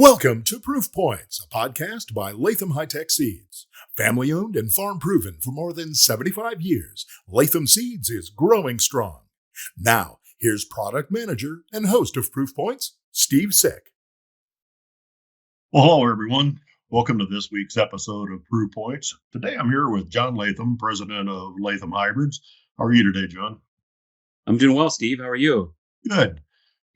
Welcome to Proof Points, a podcast by Latham High-Tech Seeds. Family owned and farm proven for more than 75 years, Latham Seeds is growing strong. Now, here's product manager and host of Proof Points, Steve Sick. Well, hello, everyone. Welcome to this week's episode of Proof Points. Today I'm here with John Latham, president of Latham Hybrids. How are you today, John? I'm doing well, Steve. How are you? Good.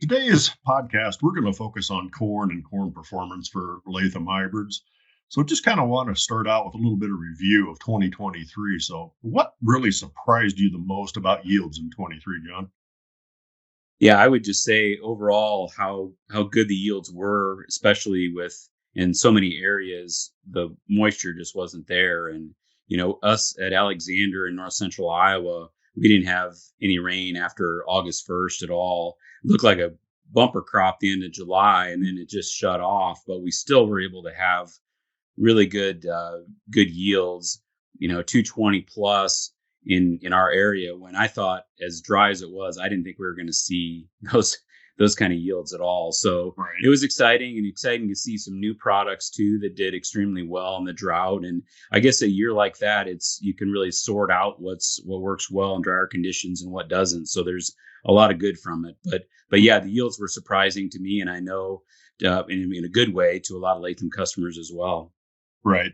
Today's podcast, we're going to focus on corn and corn performance for Latham Hybrids. So just kind of want to start out with a little bit of review of 2023. So what really surprised you the most about yields in 23, John? Yeah, I would just say overall how good the yields were, especially with in so many areas, the moisture just wasn't there. And, us at Alexander in north central Iowa, we didn't have any rain after August 1st at all. It looked like a bumper crop the end of July, and then it just shut off. But we still were able to have really good yields, 220 plus in our area. When I thought, as dry as it was, I didn't think we were going to see those kind of yields at all. So Right. It was exciting to see some new products too that did extremely well in the drought. And I guess a year like that, you can really sort out what works well in drier conditions and what doesn't. So there's a lot of good from it. But yeah, the yields were surprising to me, and I know in a good way to a lot of Latham customers as well. Right.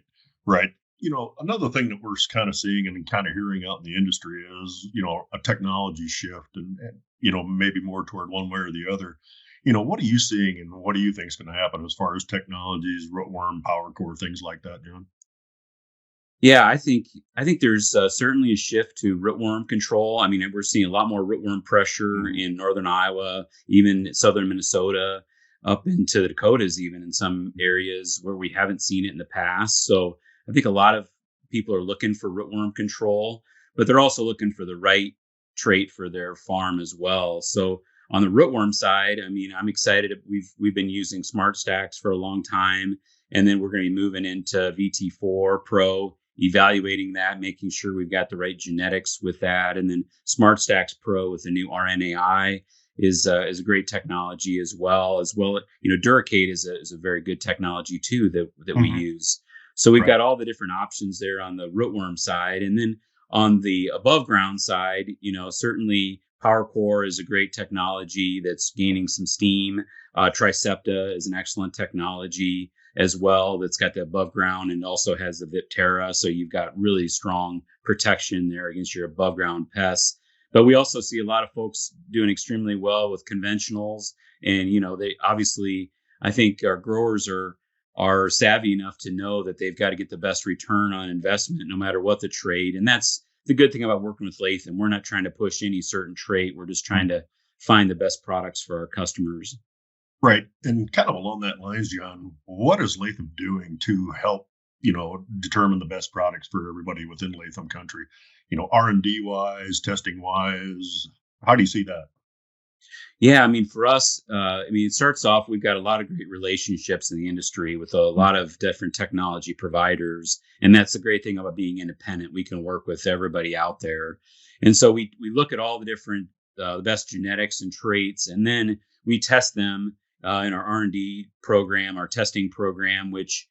Another thing that we're kind of seeing and kind of hearing out in the industry is, a technology shift and maybe more toward one way or the other. What are you seeing and what do you think is going to happen as far as technologies, rootworm, power core, things like that, John? Yeah, I think there's certainly a shift to rootworm control. I mean, we're seeing a lot more rootworm pressure in northern Iowa, even southern Minnesota, up into the Dakotas, even in some areas where we haven't seen it in the past. So I think a lot of people are looking for rootworm control, but they're also looking for the right trait for their farm as well. So on the rootworm side, I mean, I'm excited. We've been using Smart Stacks for a long time, and then we're going to be moving into VT4 Pro, evaluating that, making sure we've got the right genetics with that, and then Smart Stacks Pro with the new RNAi is a great technology as well. Duracate is a very good technology too that we use. So we've got all the different options there on the rootworm side, and then on the above ground side, certainly PowerCore is a great technology that's gaining some steam. Tricepta is an excellent technology as well that's got the above ground and also has the Viptera. So you've got really strong protection there against your above ground pests. But we also see a lot of folks doing extremely well with conventionals. And, they obviously, I think our growers are savvy enough to know that they've got to get the best return on investment, no matter what the trade. And that's the good thing about working with Latham. We're not trying to push any certain trait. We're just trying to find the best products for our customers. Right. And kind of along that lines, John, what is Latham doing to help, determine the best products for everybody within Latham country? R&D wise, testing wise, how do you see that? Yeah, I mean, for us, it starts off, we've got a lot of great relationships in the industry with a lot of different technology providers. And that's the great thing about being independent. We can work with everybody out there. And so we look at all the different, the best genetics and traits, and then we test them in our R&D program, our testing program, which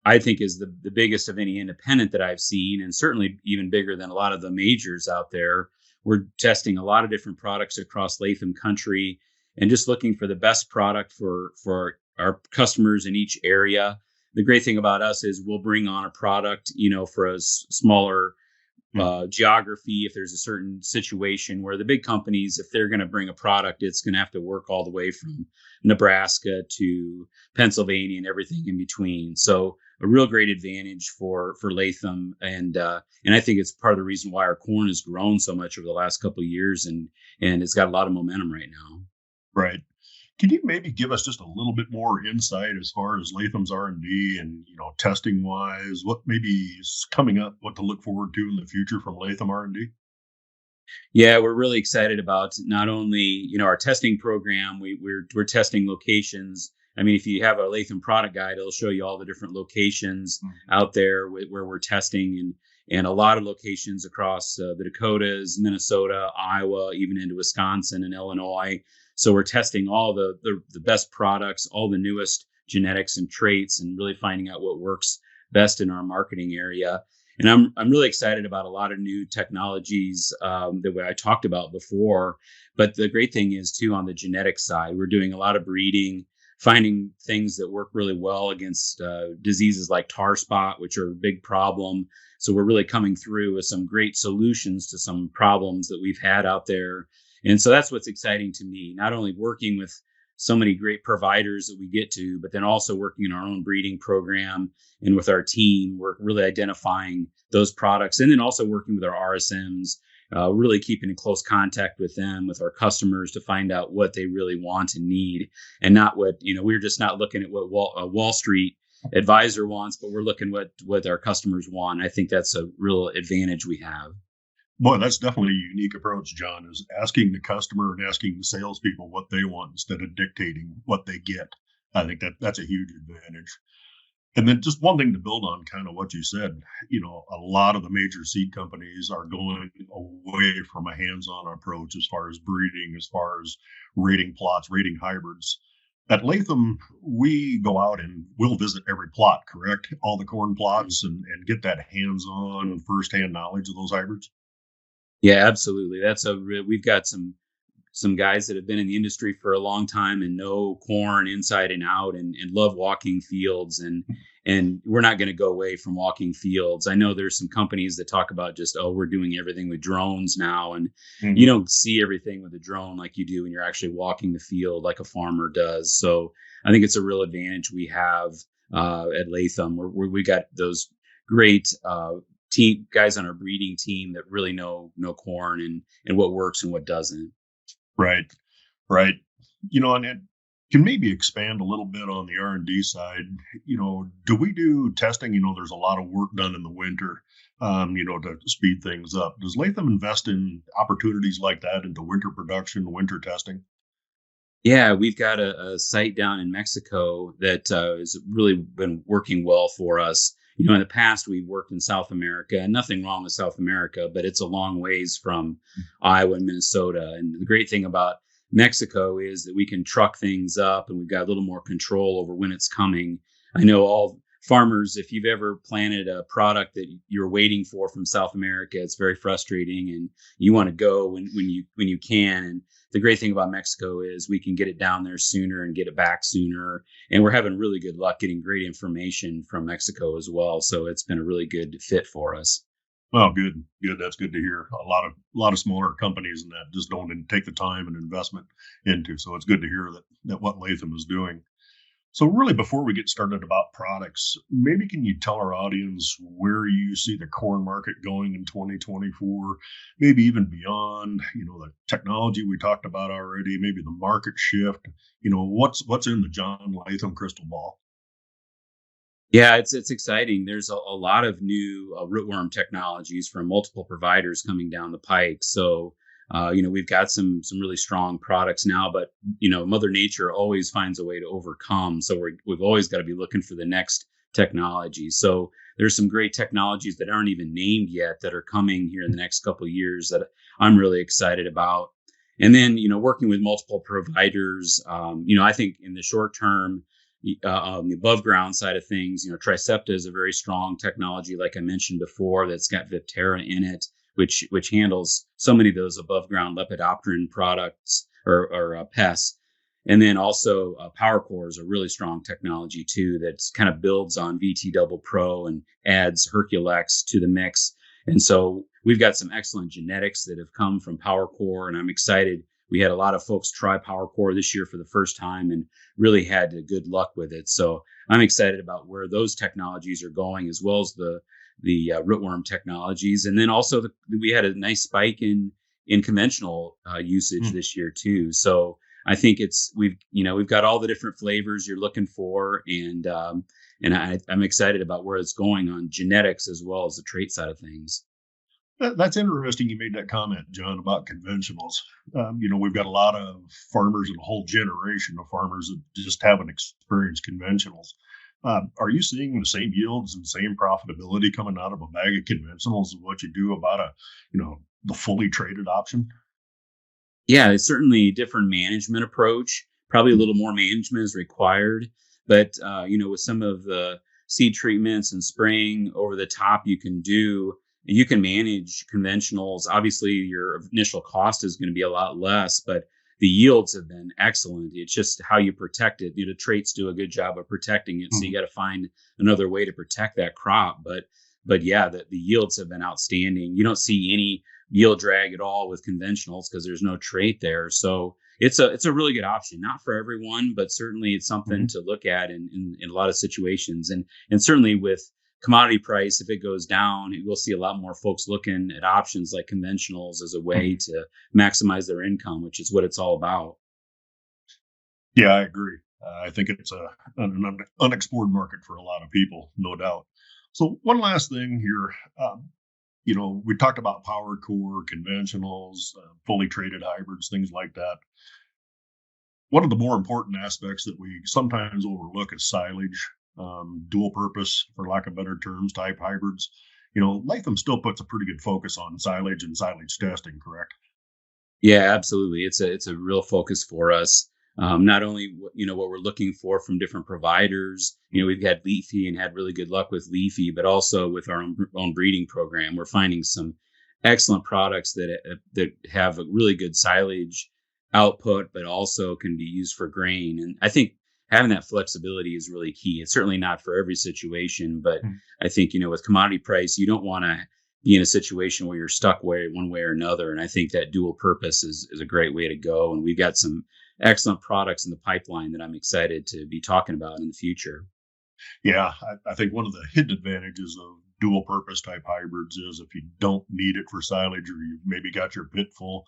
I think is the biggest of any independent that I've seen, and certainly even bigger than a lot of the majors out there. We're testing a lot of different products across Latham country and just looking for the best product for our customers in each area. The great thing about us is we'll bring on a product, for a smaller geography. If there's a certain situation where the big companies, if they're going to bring a product, it's going to have to work all the way from Nebraska to Pennsylvania and everything in between. So a real great advantage for Latham, and I think it's part of the reason why our corn has grown so much over the last couple of years, and it's got a lot of momentum right now. Right. Can you maybe give us just a little bit more insight as far as Latham's R&D and, testing wise, what maybe is coming up, what to look forward to in the future from Latham R&D? Yeah, we're really excited about not only, our testing program. We're testing locations. I mean, if you have a Latham product guide, it'll show you all the different locations out there where we're testing, and a lot of locations across the Dakotas, Minnesota, Iowa, even into Wisconsin and Illinois. So we're testing all the best products, all the newest genetics and traits and really finding out what works best in our marketing area. And I'm really excited about a lot of new technologies that I talked about before. But the great thing is too, on the genetic side, we're doing a lot of breeding, finding things that work really well against diseases like tar spot, which are a big problem. So we're really coming through with some great solutions to some problems that we've had out there. And so that's what's exciting to me, not only working with so many great providers that we get to, but then also working in our own breeding program and with our team, we're really identifying those products and then also working with our RSMs, really keeping in close contact with them, with our customers to find out what they really want and need and not what, we're just not looking at what Wall Street advisor wants, but we're looking what our customers want. I think that's a real advantage we have. Boy, that's definitely a unique approach, John, is asking the customer and asking the salespeople what they want instead of dictating what they get. I think that's a huge advantage. And then just one thing to build on kind of what you said, a lot of the major seed companies are going away from a hands-on approach as far as breeding, as far as rating plots, rating hybrids. At Latham, we go out and we'll visit every plot, correct? All the corn plots and get that hands-on, firsthand knowledge of those hybrids. Yeah, absolutely. We've got some guys that have been in the industry for a long time and know corn inside and out and love walking fields and we're not going to go away from walking fields. I know there's some companies that talk about just, we're doing everything with drones now, and you don't see everything with a drone like you do when you're actually walking the field like a farmer does. So I think it's a real advantage we have at Latham. We got those great team guys on our breeding team that really know corn and what works and what doesn't. Right, right. And it can maybe expand a little bit on the R&D side. Do we do testing? There's a lot of work done in the winter, to speed things up. Does Latham invest in opportunities like that into winter production, winter testing? Yeah, we've got a site down in Mexico that has really been working well for us. In the past, we've worked in South America, and nothing wrong with South America, but it's a long ways from Iowa and Minnesota. And the great thing about Mexico is that we can truck things up and we've got a little more control over when it's coming. I know all farmers, if you've ever planted a product that you're waiting for from South America, it's very frustrating and you want to go when you can. And the great thing about Mexico is we can get it down there sooner and get it back sooner. And we're having really good luck getting great information from Mexico as well. So it's been a really good fit for us. Well, good. That's good to hear. A lot of smaller companies and that just don't take the time and investment into. So it's good to hear that what Latham is doing. So really, before we get started about products, maybe can you tell our audience where you see the corn market going in 2024, maybe even beyond, the technology we talked about already, maybe the market shift, what's in the John Latham crystal ball? Yeah, it's exciting. There's a lot of new rootworm technologies from multiple providers coming down the pike. So, we've got some really strong products now, but Mother Nature always finds a way to overcome. So we've always got to be looking for the next technology. So there's some great technologies that aren't even named yet that are coming here in the next couple of years that I'm really excited about. And then working with multiple providers, I think in the short term. The above ground side of things, Tricepta is a very strong technology, like I mentioned before, that's got Viptera in it, which handles so many of those above ground lepidopteran products or pests. And then also PowerCore is a really strong technology too, that's kind of builds on VT Double Pro and adds Herculex to the mix. And so we've got some excellent genetics that have come from PowerCore, and I'm excited. We had a lot of folks try PowerCore this year for the first time and really had good luck with it. So I'm excited about where those technologies are going, as well as the rootworm technologies. And then also we had a nice spike in conventional usage this year too. So I think we've got all the different flavors you're looking for, and I'm excited about where it's going on genetics as well as the trait side of things. That's interesting. You made that comment, John, about conventionals. We've got a lot of farmers and a whole generation of farmers that just haven't experienced conventionals. Are you seeing the same yields and same profitability coming out of a bag of conventionals as what you do about the fully traded option? Yeah, it's certainly a different management approach. Probably a little more management is required. But with some of the seed treatments and spraying over the top, you can manage conventionals. Obviously, your initial cost is going to be a lot less, but the yields have been excellent. It's just how you protect it. The traits do a good job of protecting it, so you got to find another way to protect that crop. But yeah, the yields have been outstanding. You don't see any yield drag at all with conventionals because there's no trait there. So it's a really good option. Not for everyone, but certainly it's something to look at in a lot of situations. And certainly with commodity price, if it goes down, we'll see a lot more folks looking at options like conventionals as a way to maximize their income, which is what it's all about. Yeah, I agree. I think it's an unexplored market for a lot of people, no doubt. So one last thing here, we talked about power core, conventionals, fully traded hybrids, things like that. One of the more important aspects that we sometimes overlook is silage, dual purpose, for lack of better terms, type hybrids. Latham still puts a pretty good focus on silage and silage testing, correct? Yeah, absolutely. It's a real focus for us. Not only what we're looking for from different providers. We've had leafy and had really good luck with leafy, but also with our own breeding program, we're finding some excellent products that have a really good silage output, but also can be used for grain. And I think having that flexibility is really key. It's certainly not for every situation, but I think with commodity price, you don't want to be in a situation where you're stuck one way or another. And I think that dual purpose is a great way to go. And we've got some excellent products in the pipeline that I'm excited to be talking about in the future. Yeah, I think one of the hidden advantages of dual purpose type hybrids is if you don't need it for silage or you maybe got your pit full,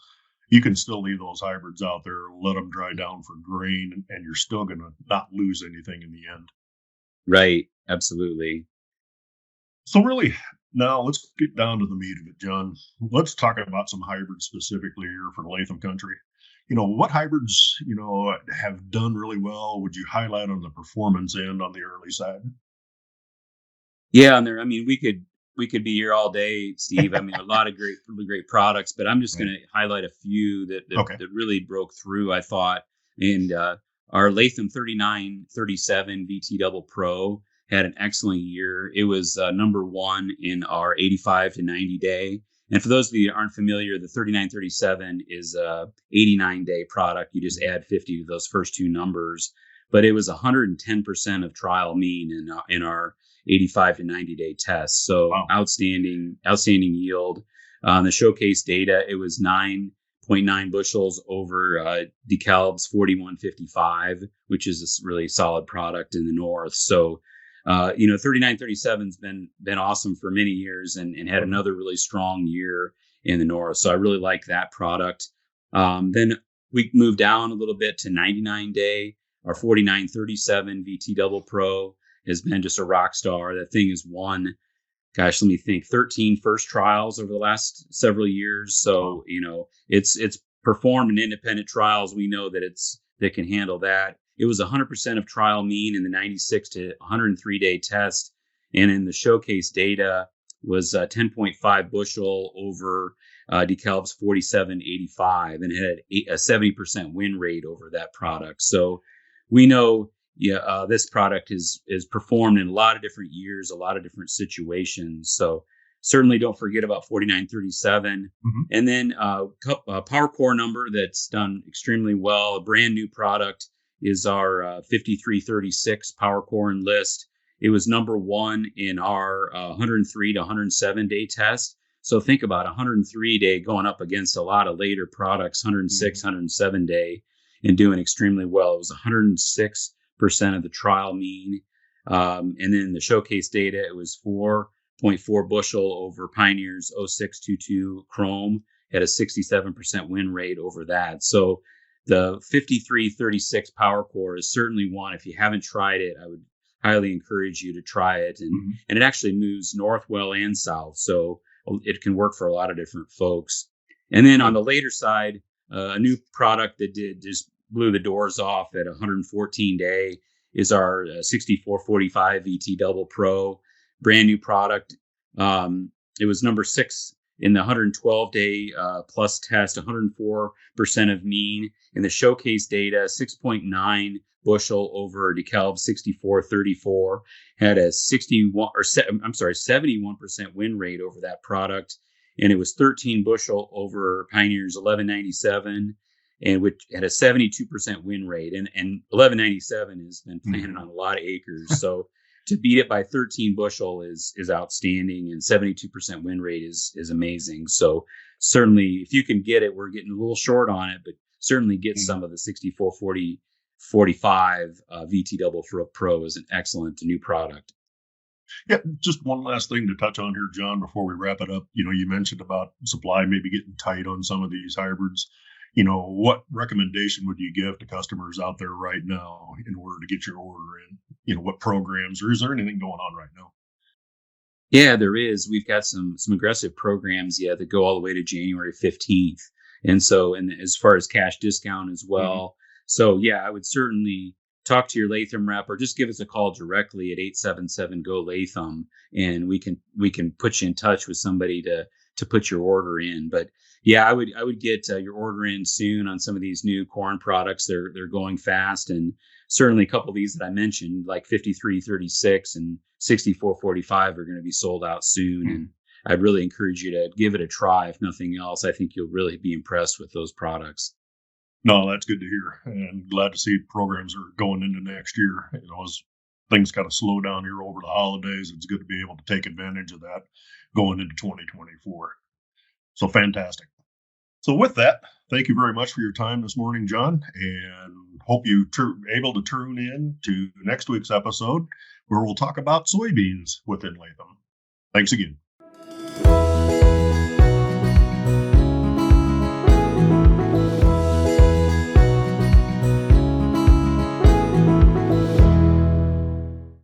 you can still leave those hybrids out there, let them dry down for grain, and you're still going to not lose anything in the end. Right. Absolutely. So really, now let's get down to the meat of it, John. Let's talk about some hybrids specifically here for the Latham country. What hybrids, have done really well? Would you highlight on the performance end on the early side? Yeah, and we could be here all day, Steve. I mean, a lot of really great products, but I'm just going to highlight a few that really broke through, I thought. And our Latham 3937 VT Double Pro had an excellent year. It was number one in our 85 to 90 day. And for those of you that aren't familiar, the 3937 is a 89-day product. You just add 50 to those first two numbers. But it was 110% of trial mean in our 85 to 90-day test. So outstanding yield. The showcase data, it was 9.9 bushels over DeKalb's 4155, which is a really solid product in the north. So 3937's been awesome for many years and had another really strong year in the north. So I really like that product. Then we moved down a little bit to 99-day. Our 4937 VT Double Pro has been just a rock star. That thing has won, let me think, 13 first trials over the last several years. So, it's performed in independent trials. We know that can handle that. It was 100% of trial mean in the 96 to 103 day test. And in the showcase data was 10.5 bushel over DeKalb's 4785 and had a 70% win rate over that product. So we know this product is performed in a lot of different years, a lot of different situations. So certainly don't forget about 4937. And then Power Core number that's done extremely well. A brand new product is our 5336 Power Core Enlist. It was number one in our 103 to 107 day test. So think about 103 day going up against a lot of later products, 106, 107 day, and doing extremely well. It was 106% of the trial mean. And then the showcase data, it was 4.4 bushel over Pioneer's 0622 Chrome, had a 67% win rate over that. So the 5336 Power Core is certainly one. If you haven't tried it, I would highly encourage you to try it. And it actually moves north well and south. So it can work for a lot of different folks. And then on the later side, a new product that just blew the doors off at 114 day is our 6445 VT Double Pro, brand new product. It was number 6 In the 112-day plus test, 104% of mean. In the showcase data, 6.9 bushel over DeKalb 6434, had a 71% win rate over that product, and it was 13 bushel over Pioneer's 1197, and which had a 72% win rate. And 1197 has been planted on a lot of acres, so to beat it by 13 bushel is outstanding, and 72% win rate is amazing. So certainly, if you can get it, we're getting a little short on it, but certainly get some of the 6445 VT Double Pro is an excellent new product. Yeah, just one last thing to touch on here, John, before we wrap it up. You mentioned about supply maybe getting tight on some of these hybrids. What recommendation would you give to customers out there right now in order to get your order in? What programs, or is there anything going on right now? Yeah, there is. We've got some aggressive programs, that go all the way to January 15th. And so, and as far as cash discount as well. So I would certainly talk to your Latham rep, or just give us a call directly at 877-GO-LATHAM, and we can put you in touch with somebody to put your order in. But I would get your order in soon on some of these new corn products. They're going fast, and certainly a couple of these that I mentioned, like 5336 and 6445, are going to be sold out soon. And I'd really encourage you to give it a try. If nothing else, I think you'll really be impressed with those products. No, that's good to hear, and glad to see programs are going into next year. As things kind of slow down here over the holidays, it's good to be able to take advantage of that going into 2024. So fantastic. So with that, thank you very much for your time this morning, John, and hope you able to tune in to next week's episode, where we'll talk about soybeans within Latham. Thanks again.